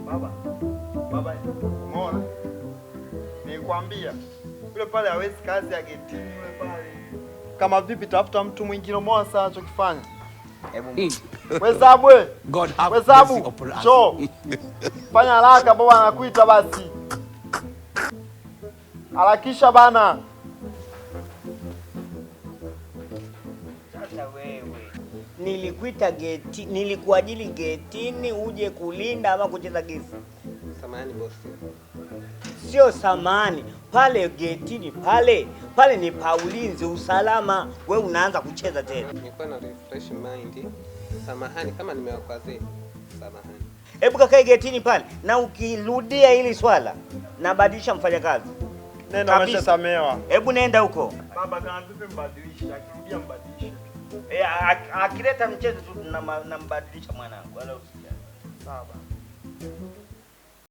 Baba, umeona? Nikwambia yule pale hawezi kazi ya getini yule pale. Kama vipi tafuta mtu mwingine umeona sasa anachokifanya. Wezabu we. Wezabu. Cho. Fanya haraka baba anakuita basi. Harakisha bana. Sasa wewe. Nilikuita geti, nilikuajili getini uje kulinda ama kucheza gesi? Samahani bosi. Sio samani. Pale getini pale ni paulinzi usalama. Wewe unaanza kucheza tena. Nilikuwa na refresh mind. Samahani kama nimewakwazea. Samahani. Hebu kakae getini pale na ukirudia hili swala nabadilisha mfanyakazi. Nenda umeshasamehewa. Hebu nenda huko. Baba kama vipi mbadilisha, akirudia mbadilisha. Akileta mchezo tu na mbadilisha mwanangu. Wala usijali. Sawa.